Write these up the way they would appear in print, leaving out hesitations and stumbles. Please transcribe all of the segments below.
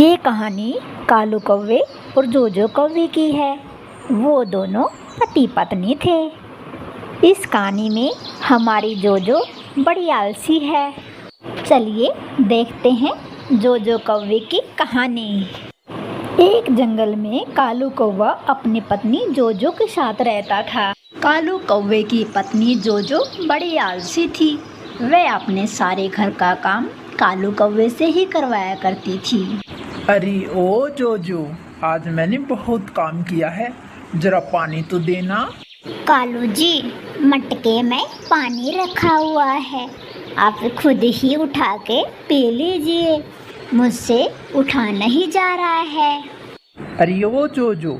ये कहानी कालू कौवे और जोजो कौवे की है। वो दोनों पति पत्नी थे। इस कहानी में हमारी जोजो बड़ी आलसी है। चलिए देखते हैं जोजो कौवे की कहानी। एक जंगल में कालू कौवा अपनी पत्नी जोजो के साथ रहता था। कालू कौवे की पत्नी जोजो बड़ी आलसी थी। वह अपने सारे घर का काम कालू कौवे से ही करवाया करती थी। अरे ओ जोजो, आज मैंने बहुत काम किया है, जरा पानी तो देना। कालू जी, मटके में पानी रखा हुआ है, आप खुद ही उठा के पी लीजिए, मुझसे उठा नहीं जा रहा है। अरे ओ जोजो,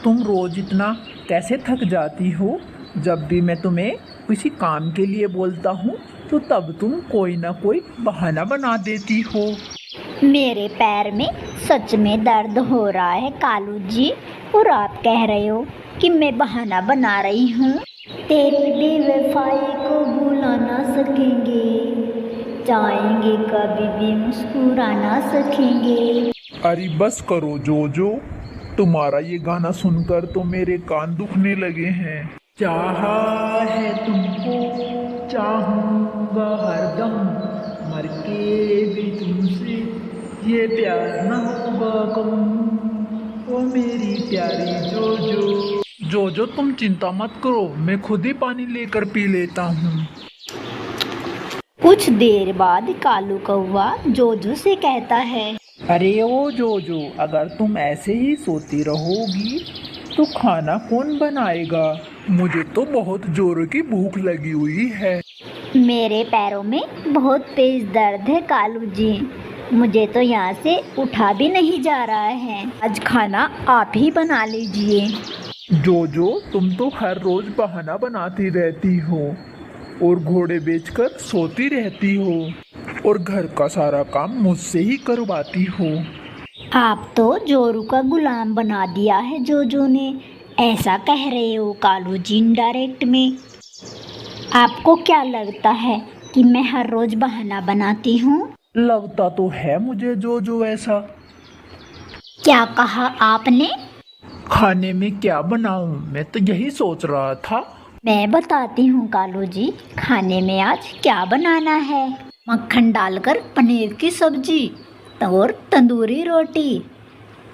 तुम रोज इतना कैसे थक जाती हो? जब भी मैं तुम्हें किसी काम के लिए बोलता हूँ तो तब तुम कोई ना कोई बहाना बना देती हो। मेरे पैर में सच में दर्द हो रहा है कालू जी, और आप कह रहे हो कि मैं बहाना बना रही हूँ। तेरी बेवफाई को भुला ना सकेंगे, चाहेंगे कभी भी मुस्कुरा ना सकेंगे। अरे बस करो जोजो, तुम्हारा ये गाना सुनकर तो मेरे कान दुखने लगे हैं। चाहा है तुमको, चाहूँगा हरदम, मर के भी तुमसे ये प्यार न होगा कम। ओ मेरी प्यारी जोजो। जोजो तुम चिंता मत करो, मैं खुद ही पानी लेकर पी लेता हूँ। कुछ देर बाद कालू कौवा जोजो से कहता है, अरे ओ जोजो, अगर तुम ऐसे ही सोती रहोगी तो खाना कौन बनाएगा? मुझे तो बहुत जोरों की भूख लगी हुई है। मेरे पैरों में बहुत तेज दर्द है कालू जी, मुझे तो यहाँ से उठा भी नहीं जा रहा है। आज खाना आप ही बना लीजिए। जोजो, तुम तो हर रोज बहाना बनाती रहती हो और घोड़े बेचकर सोती रहती हो और घर का सारा काम मुझसे ही करवाती हो। आप तो जोरू का गुलाम बना दिया है जोजो ने, ऐसा कह रहे हो कालू जी इनडायरेक्ट में। आपको क्या लगता है कि मैं हर रोज बहाना बनाती हूँ? लगता तो है मुझे जोजो ऐसा। क्या कहा आपने? खाने में क्या बनाऊं, मैं तो यही सोच रहा था। मैं बताती हूँ कालू जी, खाने में आज क्या बनाना है। मक्खन डालकर पनीर की सब्जी और तंदूरी रोटी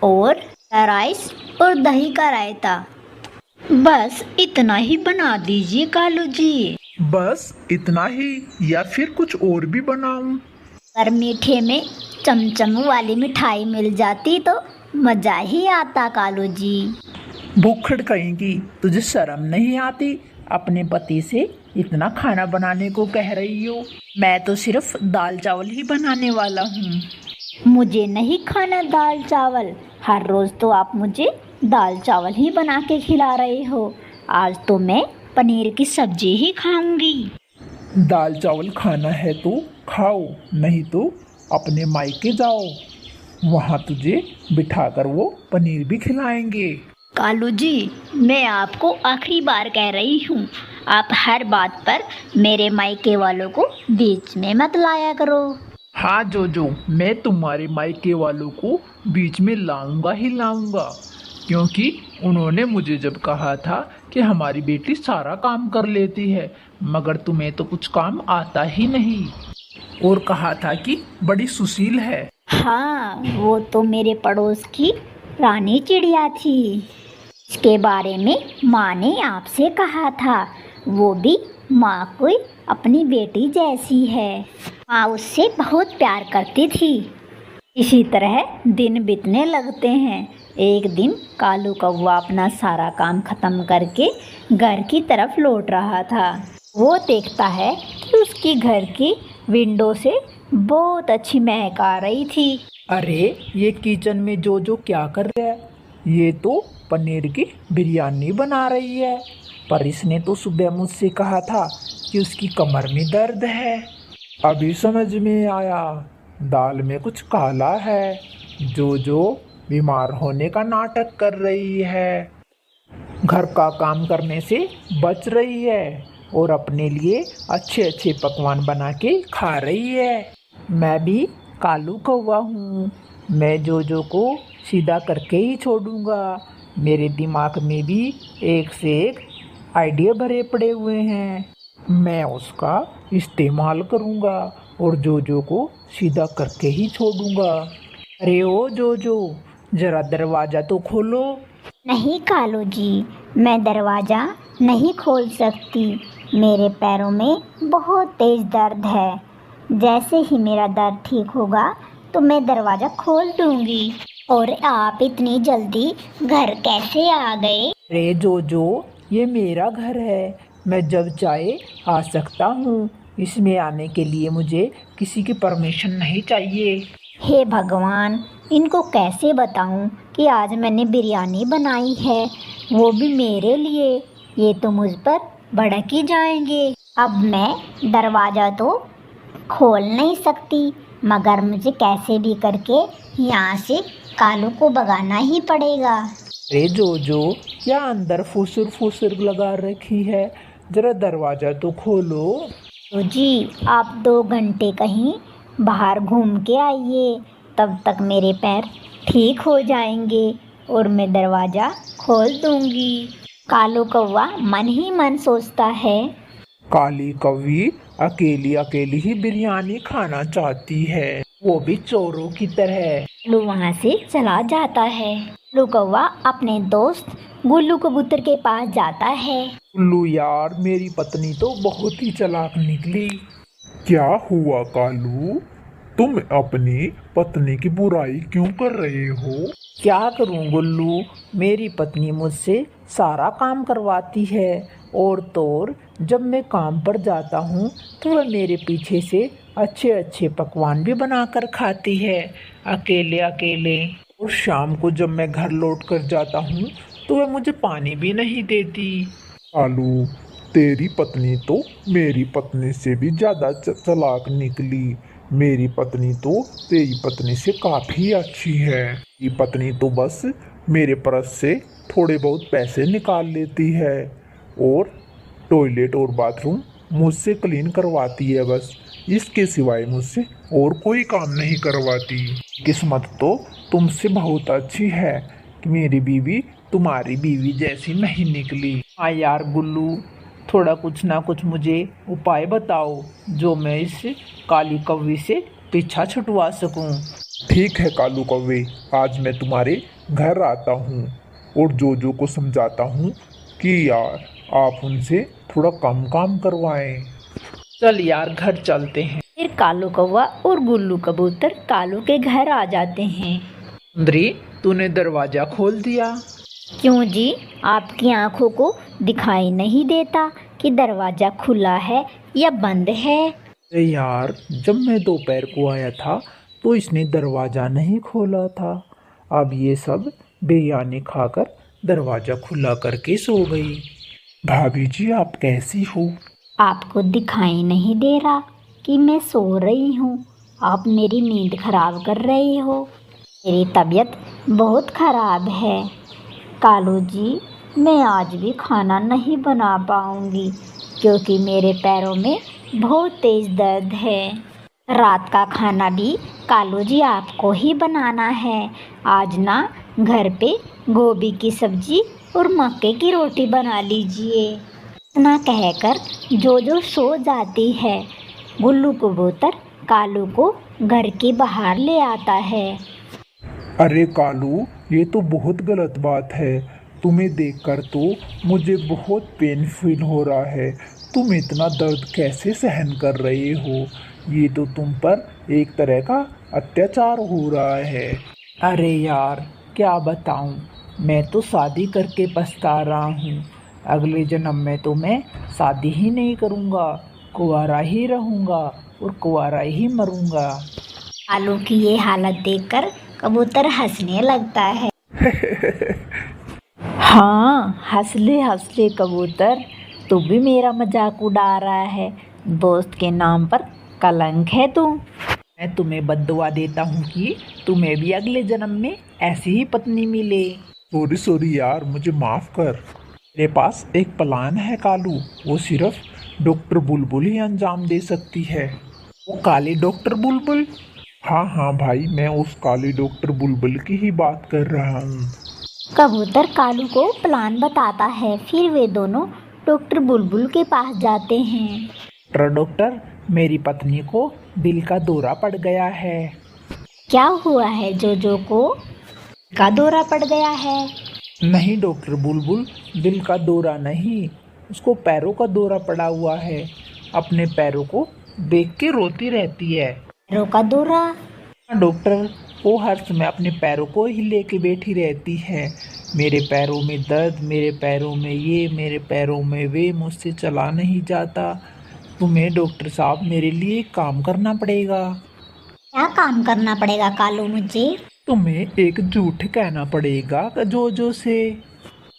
और राइस और दही का रायता। बस इतना ही बना दीजिए कालू जी। बस इतना ही या फिर कुछ और भी बनाऊं? अगर मीठे में चमचम वाली मिठाई मिल जाती तो मज़ा ही आता कालू जी। भूखड़ कहेंगी, तुझे शर्म नहीं आती? अपने पति से इतना खाना बनाने को कह रही हो। मैं तो सिर्फ दाल चावल ही बनाने वाला हूँ। मुझे नहीं खाना दाल चावल, हर रोज़ तो आप मुझे दाल चावल ही बना के खिला रहे हो। आज तो मैं पनीर की सब्जी ही खाऊंगी। दाल चावल खाना है तो खाओ, नहीं तो अपने मायके जाओ, वहाँ तुझे बिठाकर वो पनीर भी खिलाएंगे। कालू जी, मैं आपको आखिरी बार कह रही हूँ, आप हर बात पर मेरे मायके वालों को बीच में मत लाया करो। हाँ जोजो, मैं तुम्हारे मायके वालों को बीच में लाऊंगा ही लाऊंगा, क्योंकि उन्होंने मुझे जब कहा था कि हमारी बेटी सारा काम कर लेती है मगर तुम्हें तो कुछ काम आता ही नहीं, और कहा था कि बड़ी सुशील है। हाँ, वो तो मेरे पड़ोस की रानी चिड़िया थी। इसके बारे में माँ ने आपसे कहा था। वो भी माँ को अपनी बेटी जैसी है। माँ उससे बहुत प्यार करती थी। इसी तरह दिन बीतने लगते हैं। एक दिन कालू कौवा अपना सारा काम खत्म करके घर की तरफ लौट रहा था। वो देखता है कि उसकी घर की विंडो से बहुत अच्छी महक आ रही थी। अरे ये किचन में जोजो क्या कर रहा है? ये तो पनीर की बिरयानी बना रही है, पर इसने तो सुबह मुझसे कहा था कि उसकी कमर में दर्द है। अभी समझ में आया, दाल में कुछ काला है। जोजो बीमार होने का नाटक कर रही है, घर का काम करने से बच रही है और अपने लिए अच्छे अच्छे पकवान बना के खा रही है। मैं भी कालू कौवा हूँ, मैं जोजो को सीधा करके ही छोड़ूंगा। मेरे दिमाग में भी एक से एक आइडिया भरे पड़े हुए हैं। मैं उसका इस्तेमाल करूंगा और जोजो को सीधा करके ही छोड़ूंगा। अरे ओ जोजो, जरा दरवाज़ा तो खोलो। नहीं कालू जी, मैं दरवाज़ा नहीं खोल सकती। मेरे पैरों में बहुत तेज़ दर्द है। जैसे ही मेरा दर्द ठीक होगा तो मैं दरवाज़ा खोल दूंगी। और आप इतनी जल्दी घर कैसे आ गए? अरे जोजो, ये मेरा घर है। मैं जब चाहे आ सकता हूँ। इसमें आने के लिए मुझे किसी की परमिशन नहीं चाहिए। हे भगवान, इनको कैसे बताऊं कि आज मैंने बिरयानी बनाई है, वो भी मेरे लिए। ये तो मुझ पर भड़क ही जाएंगे। अब मैं दरवाज़ा तो खोल नहीं सकती, मगर मुझे कैसे भी करके यहाँ से कालू को भगाना ही पड़ेगा। अरे जोजो, क्या अंदर फुसुर फुसुर लगा रखी है? जरा दरवाज़ा तो खोलो। तो जी, आप 2 घंटे कहीं बाहर घूम के आइए, तब तक मेरे पैर ठीक हो जाएंगे और मैं दरवाज़ा खोल दूंगी। कालू कौवा मन ही मन सोचता है। काली कौवी अकेली अकेली ही बिरयानी खाना चाहती है, वो भी चोरों की तरह। कालू वहाँ से चला जाता है। कालू कौवा अपने दोस्त गुल्लू कबूतर के पास जाता है। उल्लू यार, मेरी पत्नी तो बहुत ही चालाक निकली। क्या हुआ कालू, तुम अपनी पत्नी की बुराई क्यों कर रहे हो? क्या करूं गुल्लू, मेरी पत्नी मुझसे सारा काम करवाती है। और तो और जब मैं काम पर जाता हूँ तो वह मेरे पीछे से अच्छे अच्छे पकवान भी बनाकर खाती है, अकेले अकेले। और शाम को जब मैं घर लौट कर जाता हूँ तो वह मुझे पानी भी नहीं देती। कालू, तेरी पत्नी तो मेरी पत्नी से भी ज़्यादा चालाक निकली। मेरी पत्नी तो तेरी पत्नी से काफ़ी अच्छी है। ये पत्नी तो बस मेरे पर्स से थोड़े बहुत पैसे निकाल लेती है और टॉयलेट और बाथरूम मुझसे क्लीन करवाती है बस। इसके सिवाय मुझसे और कोई काम नहीं करवाती। किस्मत तो तुमसे बहुत अच्छी है कि मेरी बीवी तुम्हारी बीवी जैसी नहीं निकली। हाँ यार गुल्लू, थोड़ा कुछ ना कुछ मुझे उपाय बताओ जो मैं इस काली कौवी से पीछा छुटवा सकूं। ठीक है कालू कौवे, आज मैं तुम्हारे घर आता हूँ और जोजो को समझाता हूँ कि यार आप उनसे थोड़ा कम काम करवाएं। चल यार, घर चलते हैं। फिर कालू कौवा और गुल्लू कबूतर कालू के घर आ जाते हैं। सुंदरी, तूने दरवाजा खोल दिया। क्यों जी, आपकी आंखों को दिखाई नहीं देता कि दरवाज़ा खुला है या बंद है? अरे यार, जब मैं दोपहर को आया था तो इसने दरवाज़ा नहीं खोला था। अब ये सब बिरयानी खाकर दरवाज़ा खुला करके सो गई। भाभी जी, आप कैसी हो? आपको दिखाई नहीं दे रहा कि मैं सो रही हूँ? आप मेरी नींद खराब कर रहे हो। मेरी तबीयत बहुत खराब है। कालू जी, मैं आज भी खाना नहीं बना पाऊँगी क्योंकि मेरे पैरों में बहुत तेज़ दर्द है। रात का खाना भी कालू जी आपको ही बनाना है। आज ना घर पे गोभी की सब्जी और मक्के की रोटी बना लीजिए। इतना कहकर जोजो सो जाती है। गुल्लू कबूतर कालू को घर के बाहर ले आता है। अरे कालू, ये तो बहुत गलत बात है। तुम्हें देखकर तो मुझे बहुत पेन फील हो रहा है। तुम इतना दर्द कैसे सहन कर रहे हो? ये तो तुम पर एक तरह का अत्याचार हो रहा है। अरे यार, क्या बताऊं, मैं तो शादी करके पछता रहा हूँ। अगले जन्म में तो मैं शादी ही नहीं करूँगा, कुंवारा ही रहूँगा और कुंवारा ही मरूँगा। कालू की ये हालत देखकर कबूतर हंसने लगता है। हाँ, हंस ले कबूतर, तू भी मेरा मजाक उड़ा रहा है। दोस्त के नाम पर कलंक है तू। मैं तुम्हें बद्दुआ देता हूँ कि तुम्हें भी अगले जन्म में ऐसी ही पत्नी मिले। सॉरी यार, मुझे माफ़ कर। मेरे पास एक प्लान है कालू, वो सिर्फ डॉक्टर बुलबुल ही अंजाम दे सकती है। वो काली डॉक्टर बुलबुल? हाँ हाँ भाई, मैं उस काली डॉक्टर बुलबुल की ही बात कर रहा हूँ। कबूतर कालू को प्लान बताता है। फिर वे दोनों डॉक्टर बुलबुल के पास जाते हैं। डॉक्टर, मेरी पत्नी को दिल का दौरा पड़ गया है। क्या हुआ है जोजो को? का दौरा पड़ गया है? नहीं डॉक्टर बुलबुल, दिल का दौरा नहीं, उसको पैरों का दौरा पड़ा हुआ है। अपने पैरों को देख के रोती रहती है। पैरों का दौरा? हाँ डॉक्टर, वो हर समय अपने पैरों को ही लेके बैठी रहती है। मेरे पैरों में दर्द, मेरे पैरों में ये, मेरे पैरों में वे, मुझसे चला नहीं जाता। तुम्हें डॉक्टर साहब मेरे लिए एक काम करना पड़ेगा। क्या काम करना पड़ेगा कालू मुझे? तुम्हें एक झूठ कहना पड़ेगा जोजो से,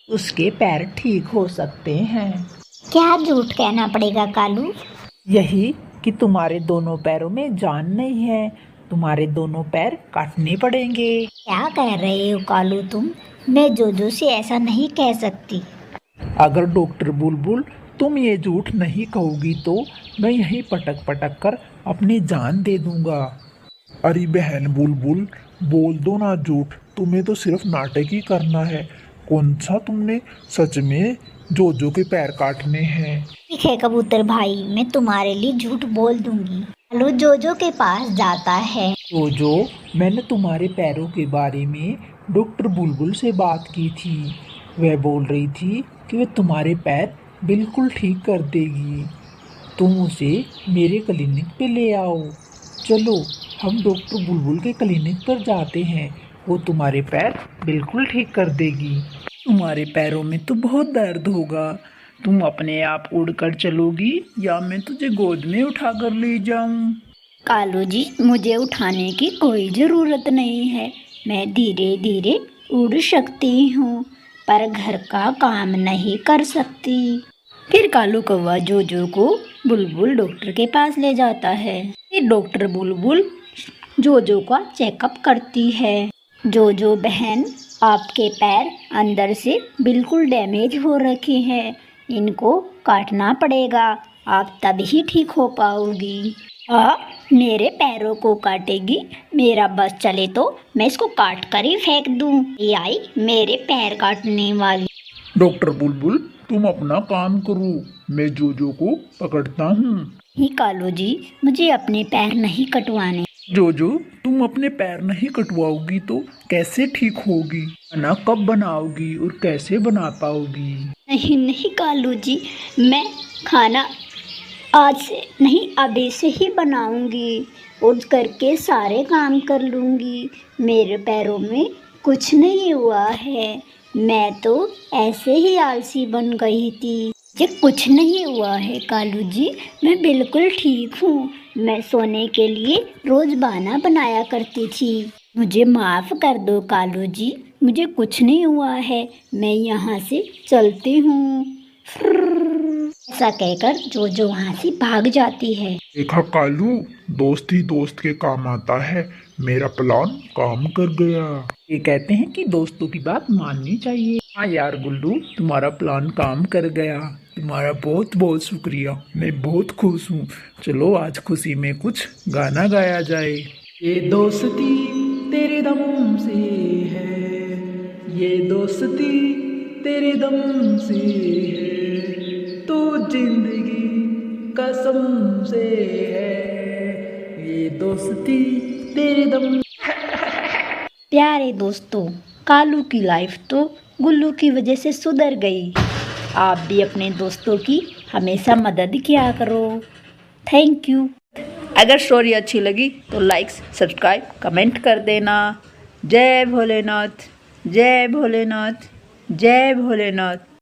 उसके पैर ठीक हो सकते हैं। क्या झूठ कहना पड़ेगा कालू? यही कि तुम्हारे दोनों पैरों में जान नहीं है, तुम्हारे दोनों पैर काटने पड़ेंगे। क्या कह रहे हो कालू तुम? मैं जोजो से ऐसा नहीं कह सकती। अगर डॉक्टर बुलबुल तुम ये झूठ नहीं कहोगी तो मैं यहीं पटक पटक कर अपनी जान दे दूंगा। अरे बहन बुलबुल, बोल दो ना झूठ, तुम्हें तो सिर्फ नाटक ही करना है। कौन सा तुमने सच में जोजो के पैर काटने हैं? ठीक है कबूतर भाई, मैं तुम्हारे लिए झूठ बोल दूंगी। कालू जोजो के पास जाता है। जोजो, मैंने तुम्हारे पैरों के बारे में डॉक्टर बुलबुल से बात की थी। वह बोल रही थी कि वह तुम्हारे पैर बिल्कुल ठीक कर देगी। तुम उसे मेरे क्लिनिक पे ले आओ। चलो हम डॉक्टर बुलबुल के क्लिनिक पर जाते हैं, वो तुम्हारे पैर बिल्कुल ठीक कर देगी। तुम्हारे पैरों में तो बहुत दर्द होगा। तुम अपने आप उड़कर चलोगी या मैं तुझे गोद में उठाकर ले जाऊं? कालू जी, मुझे उठाने की कोई ज़रूरत नहीं है। मैं धीरे धीरे उड़ सकती हूँ, पर घर का काम नहीं कर सकती। फिर कालू कौवा जोजो को बुलबुल डॉक्टर के पास ले जाता है। फिर डॉक्टर बुलबुल जोजो का चेकअप करती है। जोजो बहन, आपके पैर अंदर से बिल्कुल डैमेज हो रखे हैं, इनको काटना पड़ेगा, आप तभी ठीक हो पाओगी। मेरे पैरों को काटेगी? मेरा बस चले तो मैं इसको काट कर ही फेंक दूं। ये आई मेरे पैर काटने वाली। डॉक्टर बुलबुल, तुम अपना काम करो, मैं जोजो को पकड़ता हूँ। ही कालू जी, मुझे अपने पैर नहीं कटवाने। जोजो, तुम अपने पैर नहीं कटवाओगी तो कैसे ठीक होगी? खाना कब बनाओगी और कैसे बना पाओगी? नहीं नहीं कालू जी, मैं खाना आज से नहीं अभी से ही बनाऊंगी और करके सारे काम कर लूँगी। मेरे पैरों में कुछ नहीं हुआ है, मैं तो ऐसे ही आलसी बन गई थी। ये कुछ नहीं हुआ है कालू जी, मैं बिल्कुल ठीक हूँ। मैं सोने के लिए रोज़ बहाना बनाया करती थी। मुझे माफ़ कर दो कालू जी, मुझे कुछ नहीं हुआ है, मैं यहाँ से चलती हूँ। ऐसा कहकर जोजो वहाँ से भाग जाती है। देखा कालू, दोस्त ही दोस्त के काम आता है। मेरा प्लान काम कर गया। ये कहते हैं कि दोस्तों की बात माननी चाहिए। हाँ यार गुल्लू, तुम्हारा प्लान काम कर गया, तुम्हारा बहुत बहुत शुक्रिया, मैं बहुत खुश हूँ। चलो आज खुशी में कुछ गाना गाया जाए। ये दोस्ती तेरे दम से है, ये दोस्ती तेरे दम से है, तो जिंदगी कसम से है, ये दोस्ती तेरे दम। प्यारे दोस्तों, कालू की लाइफ तो गुल्लू की वजह से सुधर गई। आप भी अपने दोस्तों की हमेशा मदद किया करो। Thank you. अगर स्टोरी अच्छी लगी तो लाइक, सब्सक्राइब, कमेंट कर देना। जय भोलेनाथ, जय भोलेनाथ, जय भोलेनाथ।